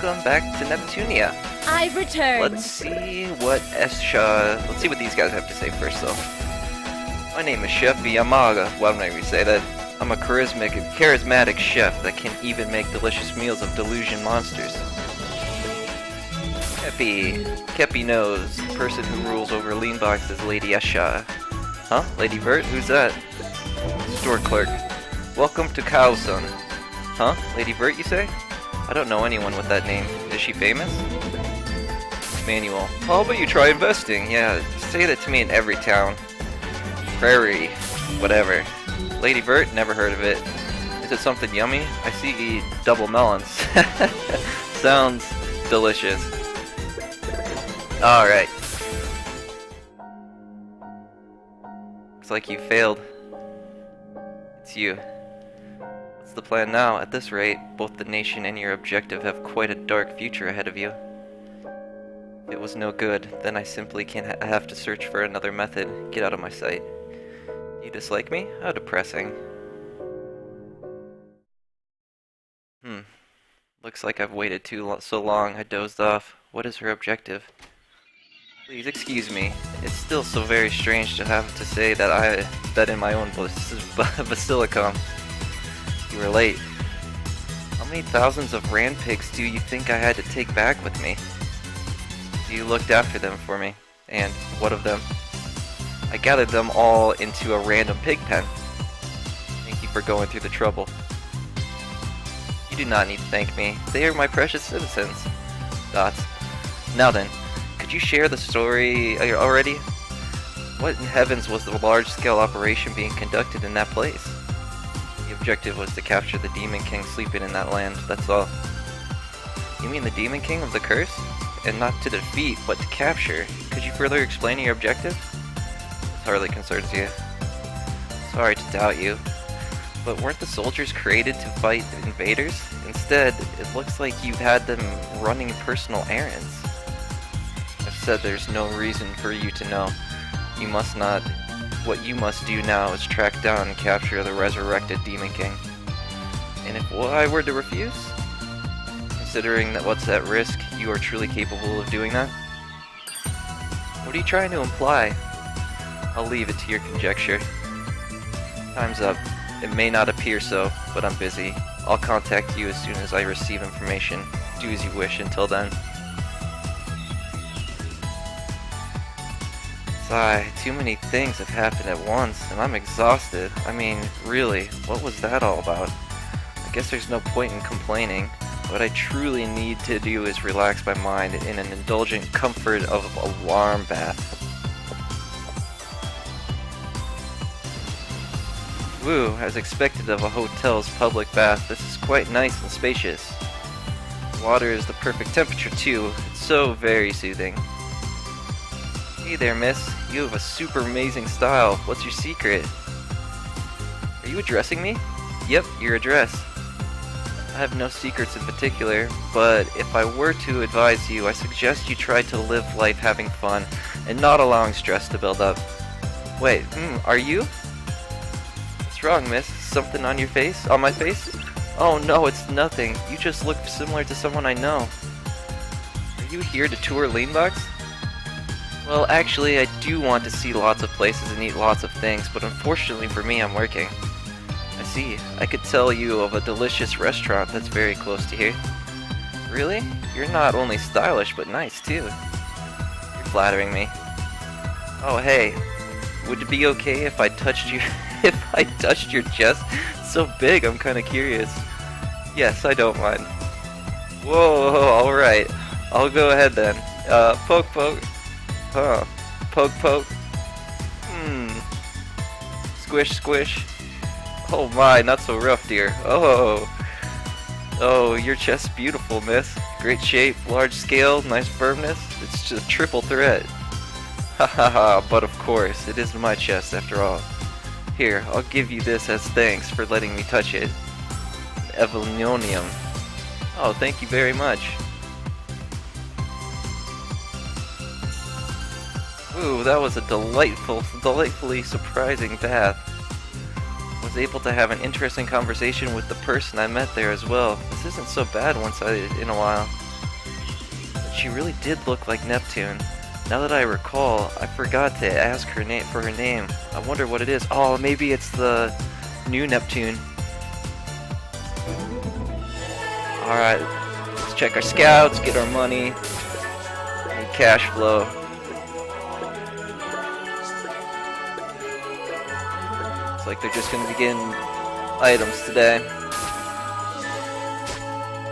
welcome back to Neptunia. I've returned. Let's see what these guys have to say first, though. My name is Chef Yamaga. Why don't I say that? I'm a charismatic chef that can even make delicious meals of delusion monsters. Kepi knows the person who rules over Leanbox is Lady Esha. Huh? Lady Vert? Who's that? Store clerk. Welcome to Kaosun. Huh? Lady Vert, you say? I don't know anyone with that name. Is she famous? Manual. How about you try investing? Yeah, say that to me in every town. Prairie. Whatever. Lady Vert? Never heard of it. Is it something yummy? I see double melons. Sounds delicious. Alright. Looks like you failed. It's you. What's the plan now? At this rate, both the nation and your objective have quite a dark future ahead of you. If it was no good, then I simply can't have to search for another method. Get out of my sight. You dislike me? How depressing. Looks like I've waited so long. I dozed off. What is her objective? Please excuse me. It's still so very strange to have to say that in my own basilicom. You were late. How many thousands of rand pigs do you think I had to take back with me? You looked after them for me. And what of them? I gathered them all into a random pig pen. Thank you for going through the trouble. You do not need to thank me. They are my precious citizens. Dots. Now then, could you share the story already? What in heavens was the large-scale operation being conducted in that place? The objective was to capture the Demon King sleeping in that land, that's all. You mean the Demon King of the Curse? And not to defeat, but to capture. Could you further explain your objective? This hardly concerns you. Sorry to doubt you. But weren't the soldiers created to fight invaders? Instead, it looks like you've had them running personal errands. I've said there's no reason for you to know. You must not. What you must do now is track down and capture the resurrected Demon King. And if I were to refuse? Considering that what's at risk, you are truly capable of doing that? What are you trying to imply? I'll leave it to your conjecture. Time's up. It may not appear so, but I'm busy. I'll contact you as soon as I receive information. Do as you wish until then. Sigh, too many things have happened at once, and I'm exhausted. I mean, really, what was that all about? I guess there's no point in complaining. What I truly need to do is relax my mind in an indulgent comfort of a warm bath. Woo, as expected of a hotel's public bath, this is quite nice and spacious. The water is the perfect temperature too, it's so very soothing. Hey there, miss, you have a super amazing style. What's your secret? Are you addressing me? Yep, your address. I have no secrets in particular, but if I were to advise you, I suggest you try to live life having fun and not allowing stress to build up. Wait, are you? What's wrong, miss? Something on your face? On my face? Oh no, it's nothing. You just look similar to someone I know. Are you here to tour Leanbox? Well, actually, I do want to see lots of places and eat lots of things, but unfortunately for me, I'm working. I see. I could tell you of a delicious restaurant that's very close to here. Really? You're not only stylish, but nice, too. You're flattering me. Oh, hey. Would it be okay if I touched you? If I touched your chest? It's so big, I'm kinda curious. Yes, I don't mind. Whoa, alright. I'll go ahead then. Poke poke. Huh. Poke poke. Squish squish. Oh my, not so rough, dear. Oh. Oh, your chest's beautiful, miss. Great shape, large scale, nice firmness. It's just a triple threat. Ha ha ha, but of course, it is my chest after all. Here, I'll give you this as thanks for letting me touch it. Evoluonium. Oh, thank you very much. Ooh, that was a delightfully surprising bath. Was able to have an interesting conversation with the person I met there as well. This isn't so bad once in a while. she really did look like Neptune. Now that I recall, I forgot to ask her name for her name. I wonder what it is. Oh, maybe it's the new Neptune. Alright, let's check our scouts, get our money, and cash flow. Looks like they're just gonna be getting items today.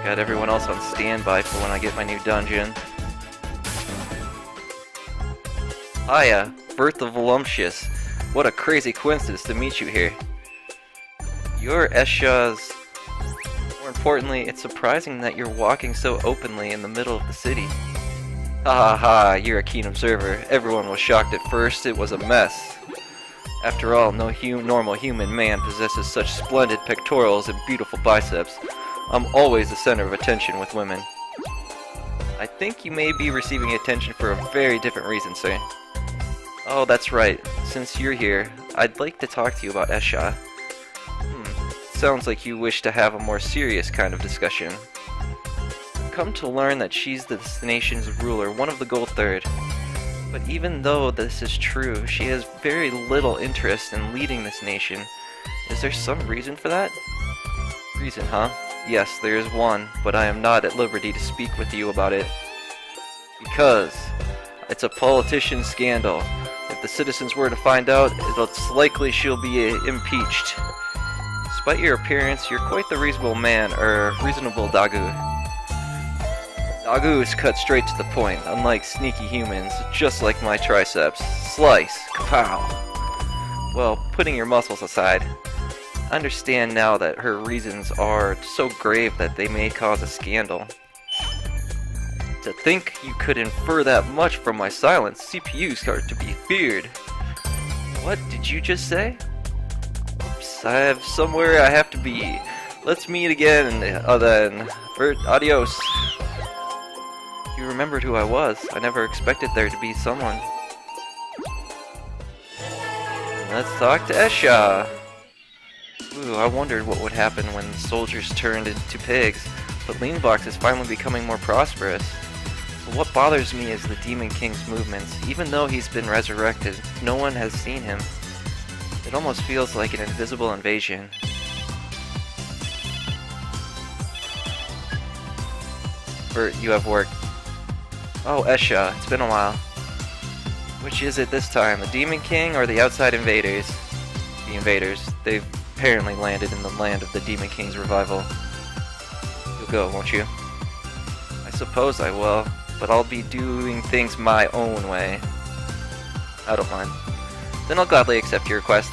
Got everyone else on standby for when I get my new dungeon. Hiya, Birth of Voluptuous. What a crazy coincidence to meet you here. You're Esha's... More importantly, it's surprising that you're walking so openly in the middle of the city. Ha ha ha, you're a keen observer. Everyone was shocked at first, it was a mess. After all, no normal human man possesses such splendid pectorals and beautiful biceps. I'm always the center of attention with women. I think you may be receiving attention for a very different reason, sir. Oh, that's right. Since you're here, I'd like to talk to you about Esha. Sounds like you wish to have a more serious kind of discussion. I've come to learn that she's this nation's ruler, one of the Gold Third. But even though this is true, she has very little interest in leading this nation. Is there some reason for that? Reason, huh? Yes, there is one, but I am not at liberty to speak with you about it. Because it's a politician scandal. If the citizens were to find out, it's likely she'll be impeached. Despite your appearance, you're quite the reasonable man, reasonable Dagu. Dagus cut straight to the point, unlike sneaky humans, just like my triceps. Slice! Kapow! Well, putting your muscles aside, I understand now that her reasons are so grave that they may cause a scandal. To think you could infer that much from my silence, CPUs are to be feared. What did you just say? Oops, I have somewhere I have to be. Let's meet again, then. Adios. You remembered who I was. I never expected there to be someone. Let's talk to Esha. Ooh, I wondered what would happen when the soldiers turned into pigs, but Leanbox is finally becoming more prosperous. But what bothers me is the Demon King's movements. Even though he's been resurrected, no one has seen him. It almost feels like an invisible invasion. Bert, you have work. Oh, Esha, it's been a while. Which is it this time, the Demon King or the outside invaders? The invaders. They've apparently landed in the land of the Demon King's revival. You'll go, won't you? I suppose I will, but I'll be doing things my own way. I don't mind. Then I'll gladly accept your request.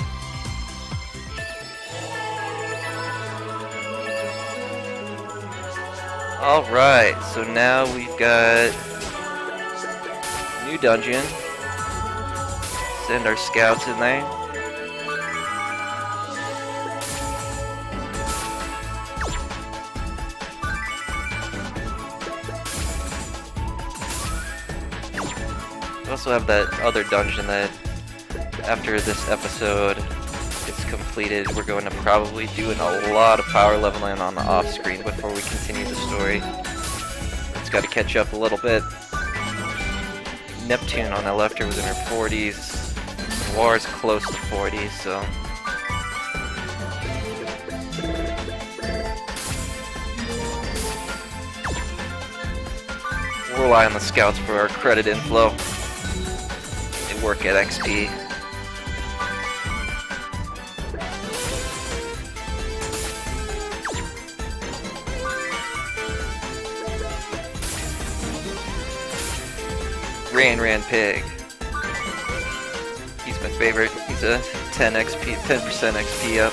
Alright, so now we've got new dungeon. Send our scouts in there. We also have that other dungeon that after this episode is completed, we're going to probably do a lot of power leveling on the off screen before we continue the story. It's got to catch up a little bit. Neptune on the left here was in her 40s. War's close to 40s, so. We'll rely on the scouts for our credit inflow. They work at XP. Ran Pig. He's my favorite. He's a 10% XP up.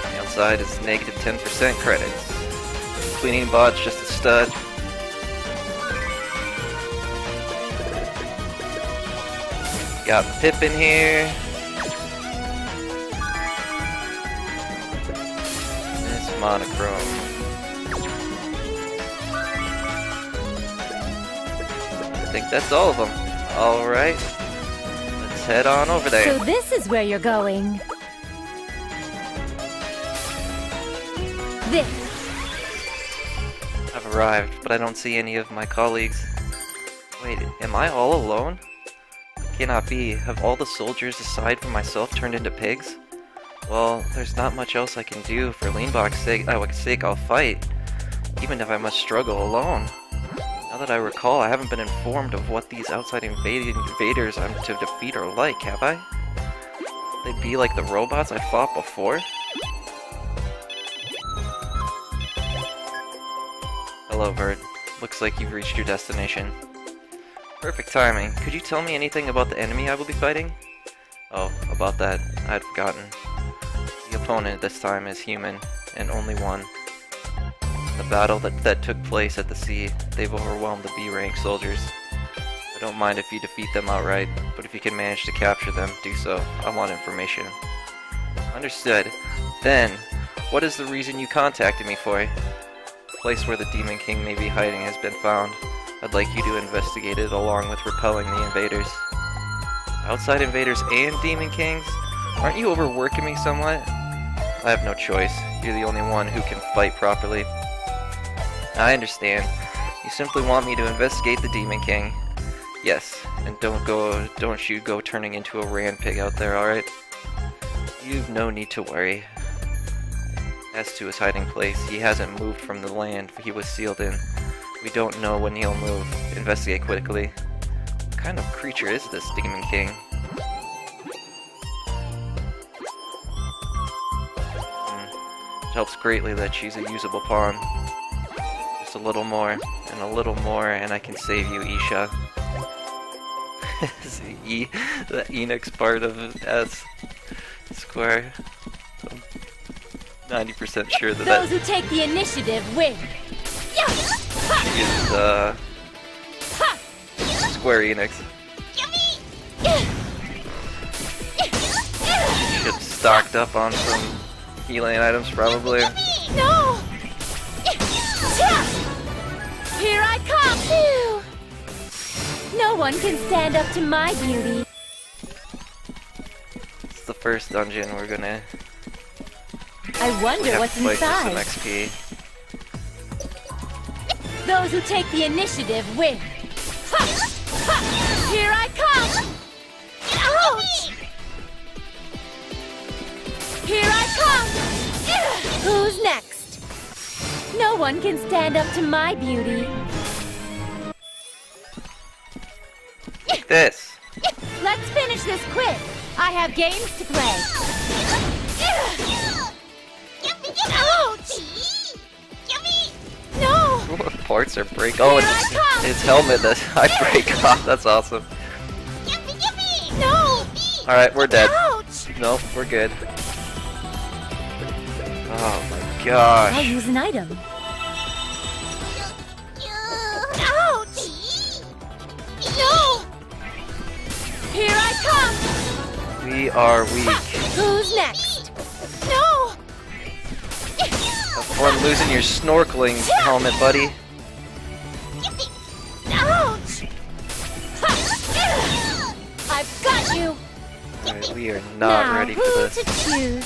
The outside is negative 10% credits. Cleaning bot's just a stud. Got Pip in here. It's monochrome. I think that's all of them. Alright. Let's head on over there. So this is where you're going. I've arrived, but I don't see any of my colleagues. Wait, am I all alone? Cannot be. Have all the soldiers, aside from myself, turned into pigs? Well, there's not much else I can do. For Leanbach's sake, I'll fight, even if I must struggle alone. Now that I recall, I haven't been informed of what these outside invaders I'm to defeat are like, have I? They'd be like the robots I fought before? Hello, Vert. Looks like you've reached your destination. Perfect timing. Could you tell me anything about the enemy I will be fighting? Oh, about that, I'd forgotten. The opponent this time is human, and only one. The battle that took place at the sea, they've overwhelmed the B-rank soldiers. I don't mind if you defeat them outright, but if you can manage to capture them, do so. I want information. Understood. Then, what is the reason you contacted me for? The place where the Demon King may be hiding has been found. I'd like you to investigate it along with repelling the invaders. Outside invaders and Demon Kings? Aren't you overworking me somewhat? I have no choice. You're the only one who can fight properly. I understand. You simply want me to investigate the Demon King. Yes, and don't you go turning into a ran pig out there, alright? You've no need to worry. As to his hiding place, he hasn't moved from the land he was sealed in. We don't know when he'll move. Investigate quickly. What kind of creature is this Demon King? It helps greatly that she's a usable pawn. Just a little more, and a little more, and I can save you, Isha. Is it E? The Enix part of S square. I'm 90% sure that Those who take the initiative win. is Square Enix. Should have stocked up on some healing items, probably. No! Here I come! No one can stand up to my beauty. It's the first dungeon we're gonna I wonder what's fight for some inside. XP. Those who take the initiative win. Here I come! Ouch! Here I come! Who's next? No one can stand up to my beauty. Like this. Let's finish this quick. I have games to play. Ouch! No! What parts are break? Oh, Here I come! his helmet that I break off. That's awesome. No! Alright, we're dead. Ouch! Nope, we're good. Oh my gosh. I'll use an item. Ouch! No! Here I come! We are weak. Who's next? No! Have fun losing your snorkeling helmet, buddy. Ouch! I've got you! Alright, we are not now, ready for who this. to choose?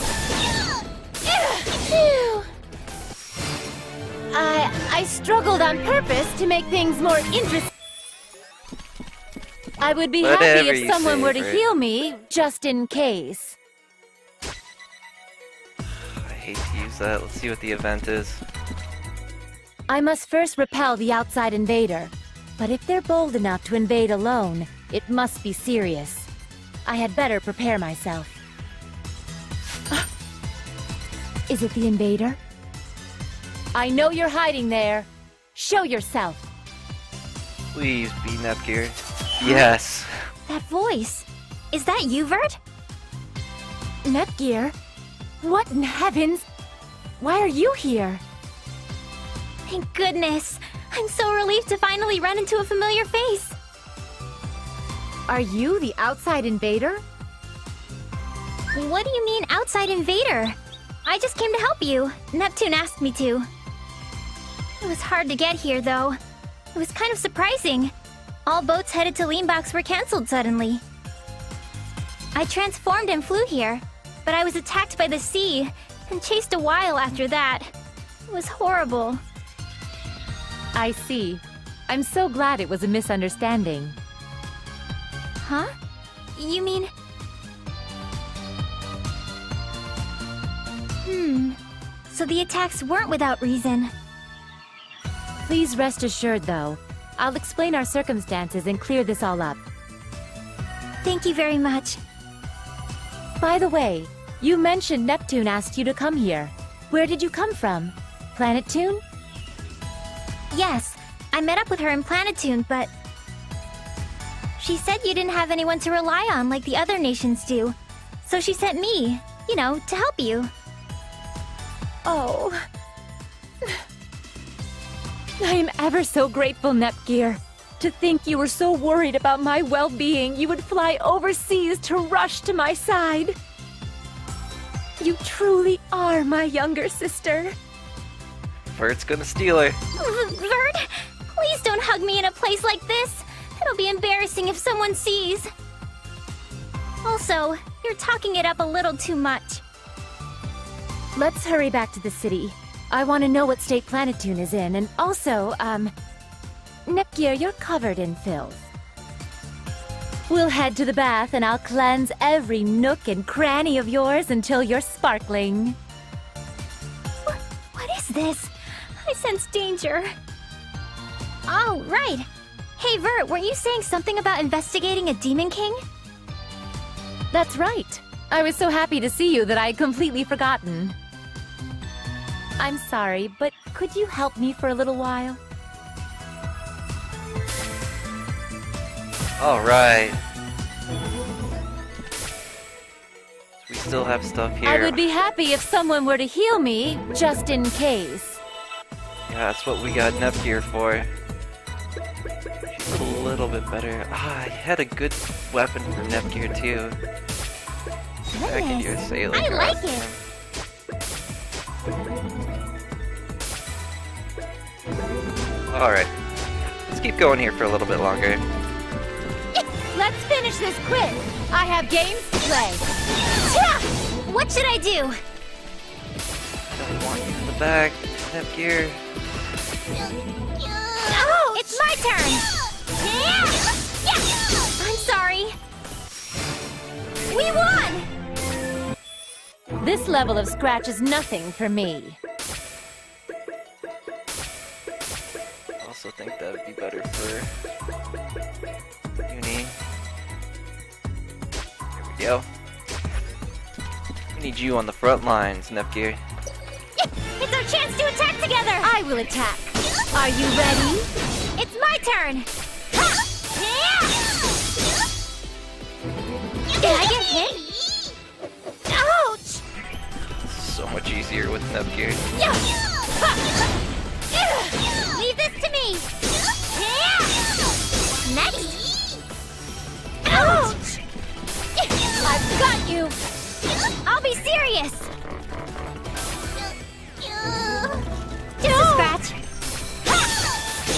Phew. I struggled on purpose to make things more interesting. I would be happy Whatever if you someone say, were to Brit. heal me, just in case. I hate to use that. Let's see what the event is. I must first repel the outside invader. But if they're bold enough to invade alone, it must be serious. I had better prepare myself. Is it the invader? I know you're hiding there. Show yourself. Please be Nepgear. Yes. That voice. Is that you, Vert? Nepgear? What in heavens? Why are you here? Thank goodness. I'm so relieved to finally run into a familiar face. Are you the outside invader? What do you mean, outside invader? I just came to help you. Neptune asked me to. It was hard to get here, though. It was kind of surprising. All boats headed to Leanbox were cancelled suddenly. I transformed and flew here, but I was attacked by the sea and chased a while after that. It was horrible. I see. I'm so glad it was a misunderstanding. Huh? You mean... So the attacks weren't without reason. Please rest assured, though. I'll explain our circumstances and clear this all up. Thank you very much. By the way, you mentioned Neptune asked you to come here. Where did you come from? Planetune? Yes, I met up with her in Planetune, but... She said you didn't have anyone to rely on like the other nations do. So she sent me, you know, to help you. Oh... I am ever so grateful, Nepgear. To think you were so worried about my well-being, you would fly overseas to rush to my side. You truly are my younger sister. Vert's gonna steal her. Vert, please don't hug me in a place like this. It'll be embarrassing if someone sees. Also, you're talking it up a little too much. Let's hurry back to the city. I want to know what state Planetune is in, and also, Nepgear, you're covered in filth. We'll head to the bath and I'll cleanse every nook and cranny of yours until you're sparkling. What is this? I sense danger. Oh, right. Hey, Vert, weren't you saying something about investigating a Demon King? That's right. I was so happy to see you that I had completely forgotten. I'm sorry, but could you help me for a little while? Alright. We still have stuff here. I would be happy if someone were to heal me, just in case. Yeah, that's what we got Nepgear for. She's a little bit better. I had a good weapon for Nepgear too. Back in your sailor. I like it. Alright. Let's keep going here for a little bit longer. Let's finish this quiz. I have games to play. What should I do? Don't want you in the back, Nepgear. Oh, it's my turn. I'm sorry. We won! This level of scratch is nothing for me. I also think that would be better for Uni. There we go. We need you on the front lines, Nepgear. It's our chance to attack together! I will attack. Are you ready? It's my turn! Did I get hit? Ouch! So much easier with Nepgear. Leave this to me! Next! Ouch! I've got you. I'll be serious! Just a scratch.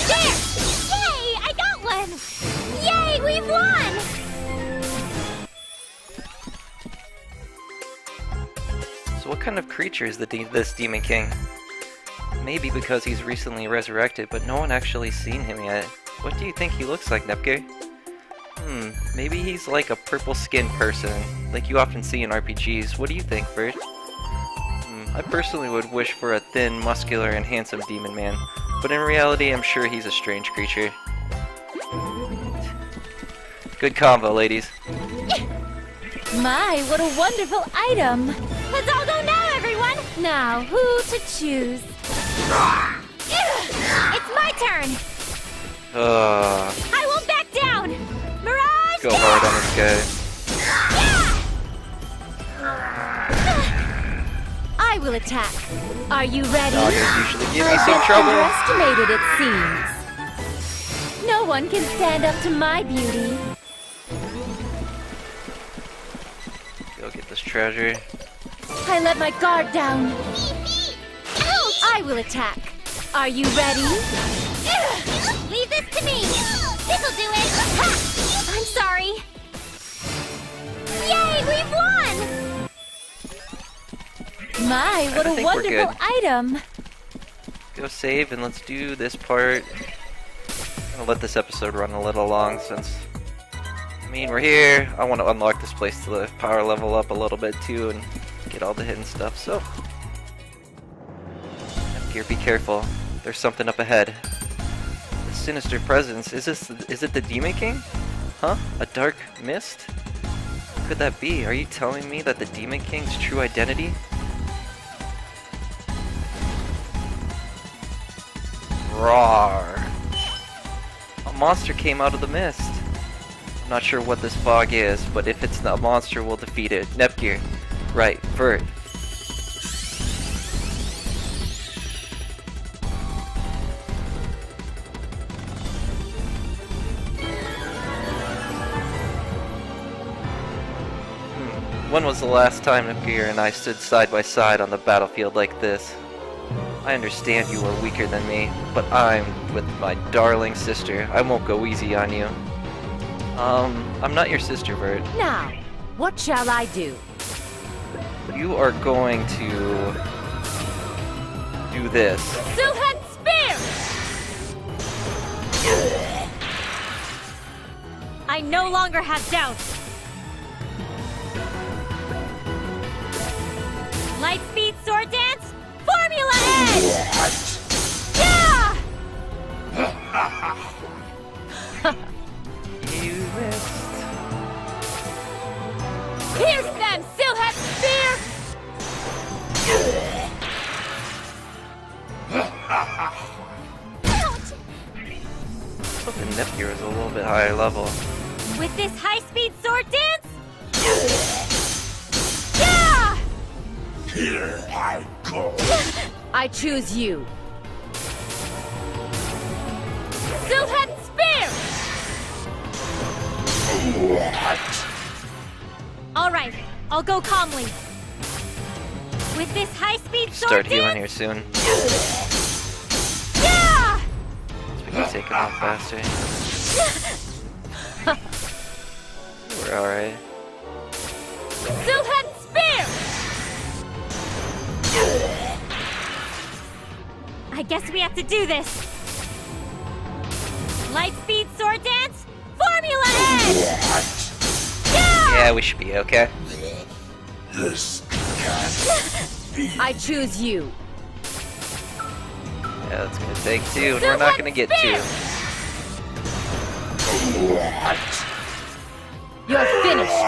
There! Yay! I got one! Yay! We've won! So what kind of creature is this Demon King? Maybe because he's recently resurrected, but no one actually seen him yet. What do you think he looks like, Nepgear? Maybe he's like a purple-skinned person, like you often see in RPGs. What do you think, Vert? I personally would wish for a thin, muscular, and handsome demon man, but in reality, I'm sure he's a strange creature. Good combo, ladies. My, what a wonderful item. Let's all go now, everyone! Now, who to choose? It's my turn! I won't back down! Mirage! Go hard on this guy. I will attack. Are you ready? Doggers usually give me I've some been trouble. underestimated, it seems. No one can stand up to my beauty. Go get this treasure. I let my guard down. Ouch! I will attack. Are you ready? Leave this to me! This'll do it! Ha! I'm sorry! Yay! We've won! My, what I a think we're wonderful good. item. go save and let's do this part. I'm gonna let this episode run a little long since, I mean, we're here. I want to unlock this place to the power level up a little bit too and get all the hidden stuff, so. Here, be careful. There's something up ahead. A sinister presence. Is it the Demon King? Huh? A dark mist? What could that be? Are you telling me that the Demon King's true identity? Roar! A monster came out of the mist. I'm not sure what this fog is, but if it's a monster, we'll defeat it. Nepgear. Right, Vert. When was the last time Nepgear and I stood side by side on the battlefield like this? I understand you are weaker than me, but I'm with my darling sister. I won't go easy on you. I'm not your sister, Vert. Now, what shall I do? You are going to do this. Silhouette Spear! I no longer have doubts. Lightspeed Sword Dance, Formula Edge! Yeah! You missed. Pierce them, Silhouette Spear! Hoping Nepgear is a little bit higher level. With this high-speed sword dance? Yeah! Here I go. I choose you. Silhouette Spear! What? All right, I'll go calmly. With this high-speed sword Start healing dance? here soon. Yeah! So we can take him out faster. We're alright. Silhouette Spear! I guess we have to do this. Lightspeed sword dance, Formula Edge! Yeah, we should be okay. This can't be. I choose you. Yeah, that's gonna take two, and we're not gonna get two. What? You're finished. I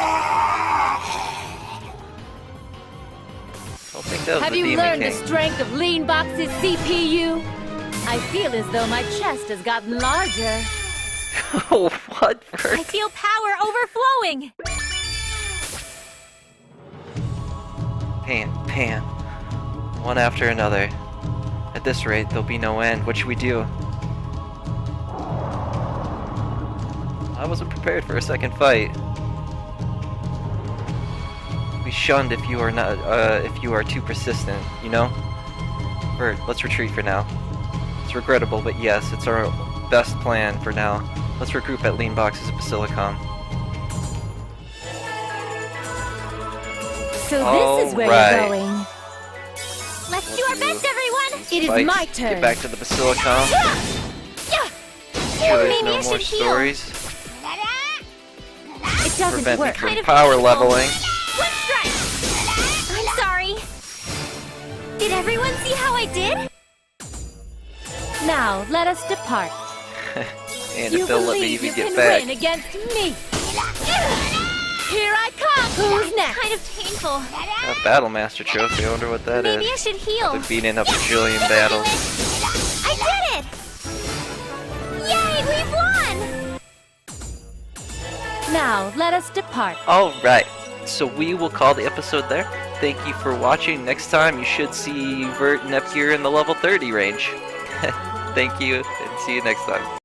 don't think that was Have the you Demon learned King. the strength of Lean Box's CPU? I feel as though my chest has gotten larger. What? I feel power overflowing. Pan. One after another. At this rate, there'll be no end. What should we do? I wasn't prepared for a second fight. Be shunned if you are not, if you are too persistent, you know? Bert, let's retreat for now. It's regrettable, but yes, it's our best plan for now. Let's regroup at Lean Box's Basilicom. So this is where you're going. Let's do our best, everyone! It is Spikes, my turn. Get back to the Basilicom. Yeah! Sure, there's Maybe no I more should heal. stories. It doesn't Prevent me work. from Kind of power painful. leveling. One strike! I'm sorry. Did everyone see how I did? Now let us depart. And You if they'll let me believe even you get can back. win against me. Here I come. Who's next? Kind of painful. A Battle Master trophy, I wonder what that is. Maybe I should heal. They've been in a bajillion battles. I did it! Yay, we've won! Now let us depart. Alright, so we will call the episode there. Thank you for watching. Next time you should see Vert and Nepgear in the level 30 range. Thank you, and see you next time.